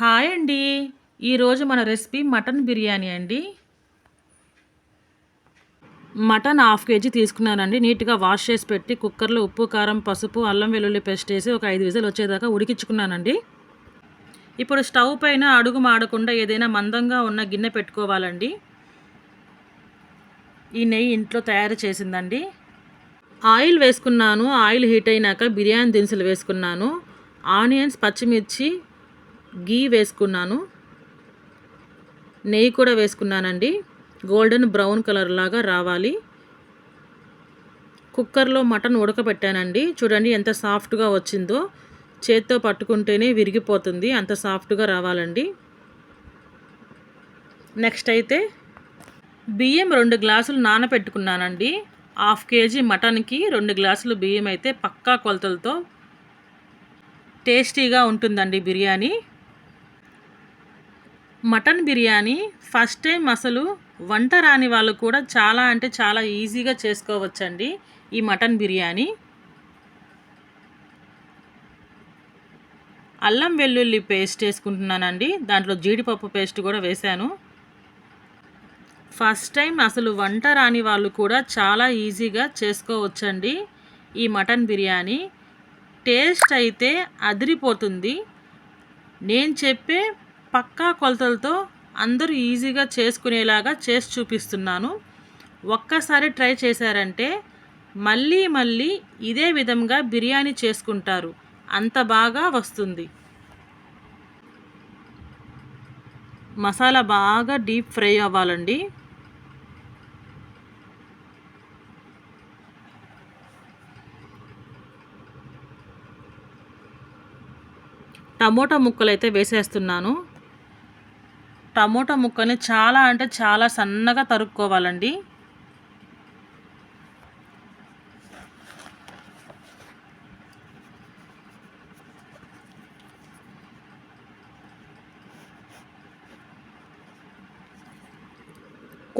Hi అండి. ఈరోజు మన రెసిపీ మటన్ బిర్యానీ అండి. మటన్ హాఫ్ కేజీ తీసుకున్నానండి. నీట్గా వాష్ చేసి పెట్టి కుక్కర్లో ఉప్పు, కారం, పసుపు, అల్లం వెల్లుల్లి పేస్ట్ వేసి ఒక 5 విజిల్ వచ్చేదాకా ఉడికించుకున్నానండి. ఇప్పుడు స్టవ్ పైన అడుగు మాడకుండా ఏదైనా మందంగా ఉన్న గిన్నె పెట్టుకోవాలండి. ఈ నెయ్యి ఇంట్లో తయారు చేసిందండి. ఆయిల్ వేసుకున్నాను. ఆయిల్ హీట్ అయినాక బిర్యానీ దినుసులు వేసుకున్నాను. ఆనియన్స్, పచ్చిమిర్చి, గీ వేసుకున్నాను. నెయ్యి కూడా వేసుకున్నానండి. గోల్డెన్ బ్రౌన్ కలర్ లాగా రావాలి. కుక్కర్లో మటన్ ఉడకబెట్టానండి. చూడండి ఎంత సాఫ్ట్గా వచ్చిందో. చేత్తో పట్టుకుంటేనే విరిగిపోతుంది, అంత సాఫ్ట్గా రావాలండి. నెక్స్ట్ అయితే బియ్యం 2 గ్లాసులు నానబెట్టుకున్నానండి. హాఫ్ కేజీ మటన్కి 2 గ్లాసులు బియ్యం అయితే పక్కా కొలతలతో టేస్టీగా ఉంటుందండి biryani. Mutton biryani first time అసలు వంట రాని వాళ్ళు కూడా చాలా అంటే చాలా ఈజీగా చేసుకోవచ్చండి ఈ మటన్ బిర్యానీ. అల్లం వెల్లుల్లి పేస్ట్ వేసుకుంటున్నానండి. దాంట్లో జీడిపప్పు పేస్ట్ కూడా వేశాను. ఫస్ట్ టైం అసలు వంట రాని వాళ్ళు కూడా చాలా ఈజీగా చేసుకోవచ్చండి ఈ మటన్ బిర్యానీ. టేస్ట్ అయితే అదిరిపోతుంది. నేను చెప్పే పక్కా కొలతలతో అందరూ ఈజీగా చేసుకునేలాగా చేసి చూపిస్తున్నాను. ఒక్కసారి ట్రై చేశారంటే మళ్ళీ మళ్ళీ ఇదే విధంగా బిర్యానీ చేసుకుంటారు, అంత బాగా వస్తుంది. మసాలా బాగా డీప్ ఫ్రై అవ్వాలండి. టమోటా ముక్కలు అయితే వేసేస్తున్నాను. టమోటా ముక్కల్ని చాలా అంటే చాలా సన్నగా తరుక్కోవాలండి.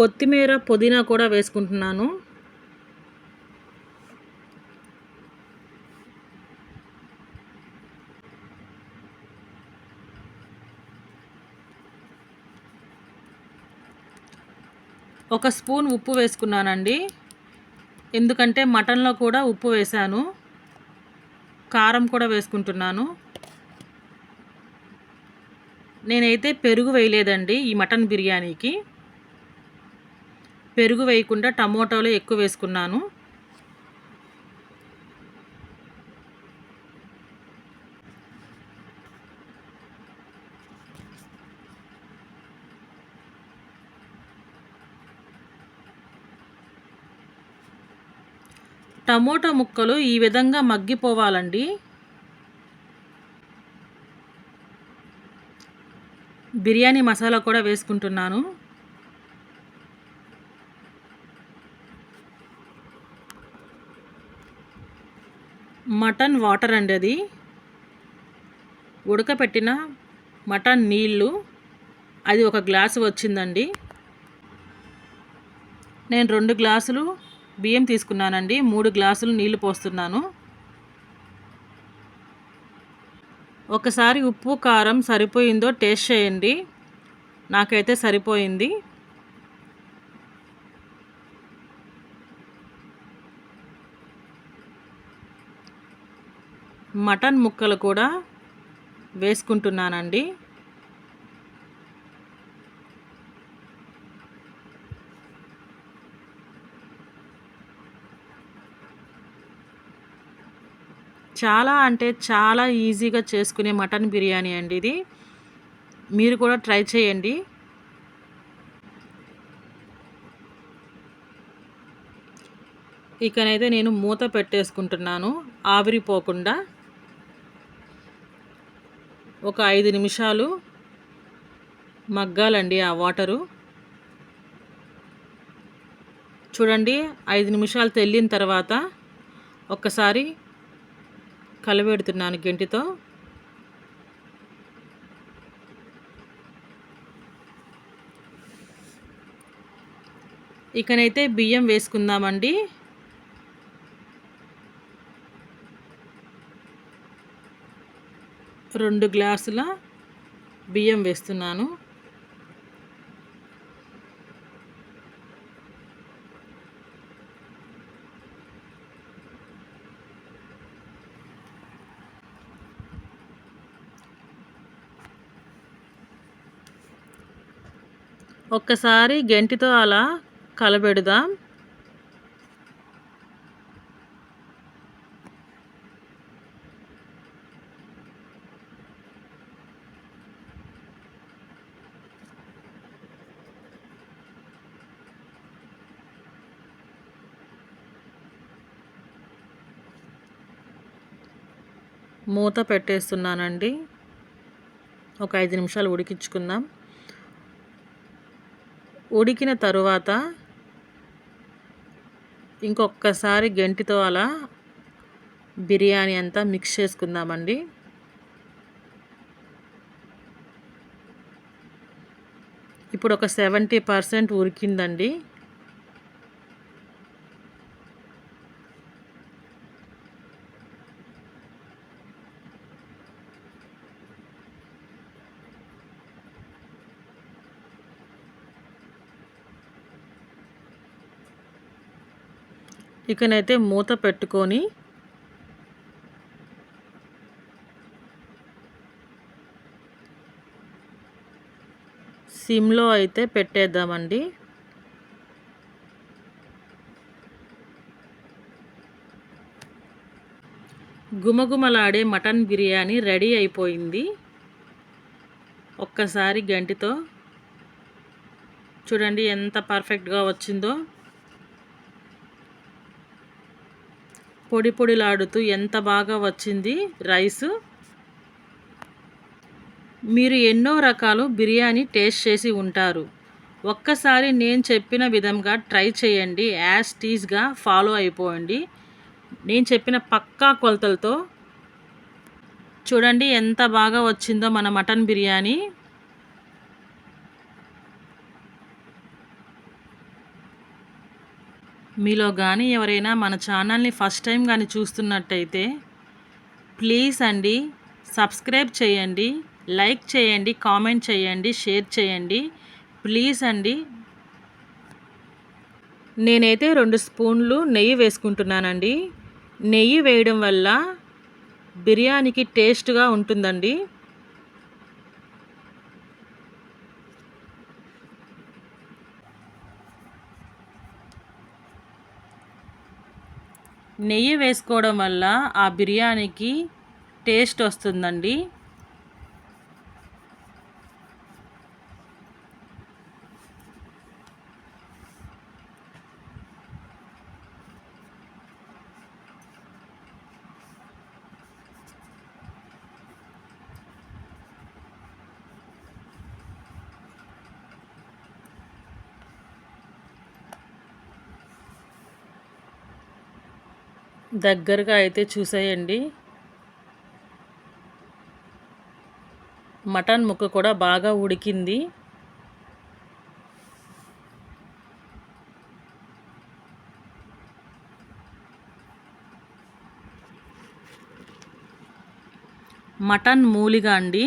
కొత్తిమీర, పుదీనా కూడా వేసుకుంటున్నాను. ఒక స్పూన్ ఉప్పు వేసుకున్నానండి. ఎందుకంటే మటన్లో కూడా ఉప్పు వేశాను. కారం కూడా వేసుకుంటున్నాను. నేనైతే పెరుగు వేయలేదండి ఈ మటన్ బిర్యానీకి. పెరుగు వేయకుండా టమోటాలు ఎక్కువ వేసుకున్నాను. టమోటా ముక్కలు ఈ విధంగా మగ్గిపోవాలండి. బిర్యానీ మసాలా కూడా వేసుకుంటున్నాను. మటన్ వాటర్ అండి అది. ఉడకపెట్టిన మటన్ నీళ్ళు, అది 1 గ్లాసు వచ్చిందండి. నేను 2 గ్లాసులు బియ్యం తీసుకున్నానండి. 3 గ్లాసులు నీళ్లు పోస్తున్నాను. ఒకసారి ఉప్పు, కారం సరిపోయిందో టేస్ట్ చేయండి. నాకైతే సరిపోయింది. మటన్ ముక్కలు కూడా వేసుకుంటున్నానండి. చాలా అంటే చాలా ఈజీగా చేసుకునే మటన్ బిర్యానీ అండి ఇది. మీరు కూడా ట్రై చేయండి. ఇకనైతే నేను మూత పెట్టేసుకుంటున్నాను ఆవిరిపోకుండా. ఒక 5 నిమిషాలు మగ్గాలండి ఆ వాటరు. చూడండి 5 నిమిషాలు తెల్లిన తర్వాత ఒక్కసారి కలబెడుతున్నాను గెంటితో. ఇకనైతే బియ్యం వేసుకుందామండి. రెండు గ్లాసుల బియ్యం వేస్తున్నాను. ఒక్కసారి గెంటితో అలా కలబెడదాం. మూత పెట్టేస్తున్నానండి. ఒక 5 నిమిషాలు ఉడికించుకుందాం. ఉడికిన తరువాత ఇంకొకసారి గెంటితో అలా బిర్యానీ అంతా మిక్స్ చేసుకుందామండి. ఇప్పుడు ఒక 70% ఉడికిందండి. ఇకనైతే మూత పెట్టుకొని సిమ్లో అయితే పెట్టేద్దామండి. గుమగుమలాడే మటన్ బిర్యానీ రెడీ అయిపోయింది. ఒక్కసారి గంటితో చూడండి ఎంత పర్ఫెక్ట్గా వచ్చిందో. పొడి పొడిలాడుతూ ఎంత బాగా వచ్చింది రైసు. మీరు ఎన్నో రకాలు బిర్యానీ టేస్ట్ చేసి ఉంటారు. ఒక్కసారి నేను చెప్పిన విధంగా ట్రై చేయండి. యాజ్ టీజ్గా ఫాలో అయిపోండి. నేను చెప్పిన పక్కా కొలతలతో చూడండి ఎంత బాగా వచ్చిందో మన మటన్ బిర్యానీ. మీలో కానీ ఎవరైనా మన ఛానల్ని ఫస్ట్ టైం కానీ చూస్తున్నట్టయితే ప్లీజ్ అండి సబ్స్క్రైబ్ చేయండి, లైక్ చేయండి, కామెంట్ చేయండి, షేర్ చేయండి ప్లీజ్ అండి. నేనైతే 2 స్పూన్లు నెయ్యి వేసుకుంటున్నానండి. నెయ్యి వేయడం వల్ల బిర్యానీకి టేస్ట్గా ఉంటుందండి. నెయ్యి వేసుకోవడం వల్ల ఆ బిర్యానీకి టేస్ట్ వస్తుందండి. దగ్గరగా అయితే చూసేయండి. మటన్ ముక్క కూడా బాగా ఉడికింది. మటన్ మూలిగా అండి.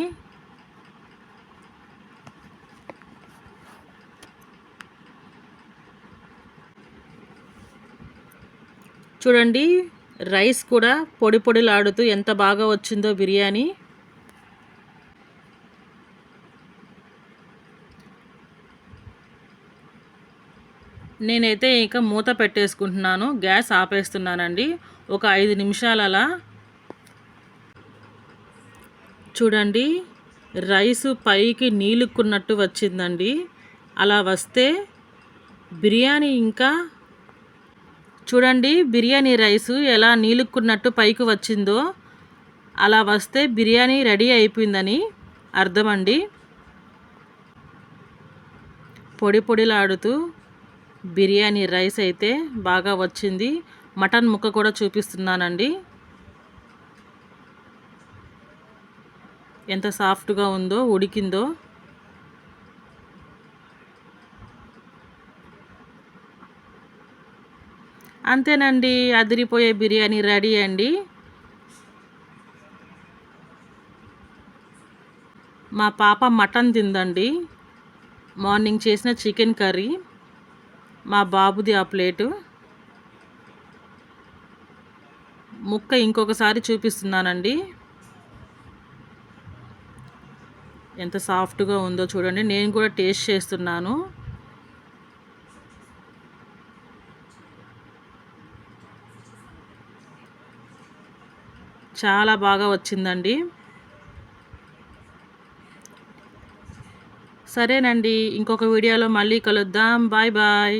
చూడండి రైస్ కూడా పొడి పొడిలాడుతూ ఎంత బాగా వచ్చిందో బిర్యానీ. నేనైతే ఇక మూత పెట్టేసుకుంటున్నాను. గ్యాస్ ఆపేస్తున్నానండి. ఒక 5 నిమిషాలు అలా చూడండి రైసు పైకి నీలుక్కున్నట్టు వచ్చిందండి. అలా వస్తే బిర్యానీ ఇంకా చూడండి బిర్యానీ రైసు ఎలా నీలుక్కున్నట్టు పైకి వచ్చిందో అలా వస్తే బిర్యానీ రెడీ అయిపోయిందని అర్థం అండి. పొడి పొడిలాడుతూ బిర్యానీ రైస్ అయితే బాగా వచ్చింది. మటన్ ముక్క కూడా చూపిస్తున్నానండి ఎంత సాఫ్ట్గా ఉందో ఉడికిందో. అంతేనండి, అదిరిపోయే బిర్యానీ రెడీ అండి. మా పాప మటన్ తిందండి. మార్నింగ్ చేసిన చికెన్ కర్రీ మా బాబుది ఆ ప్లేటు. ముక్క ఇంకొకసారి చూపిస్తున్నానండి. ఎంత సాఫ్ట్గా ఉందో చూడండి. నేను కూడా టేస్ట్ చేస్తున్నాను. చాలా బాగా వచ్చిందండి. సరేనండి, ఇంకొక వీడియోలో మళ్ళీ కలుద్దాం. Bye bye.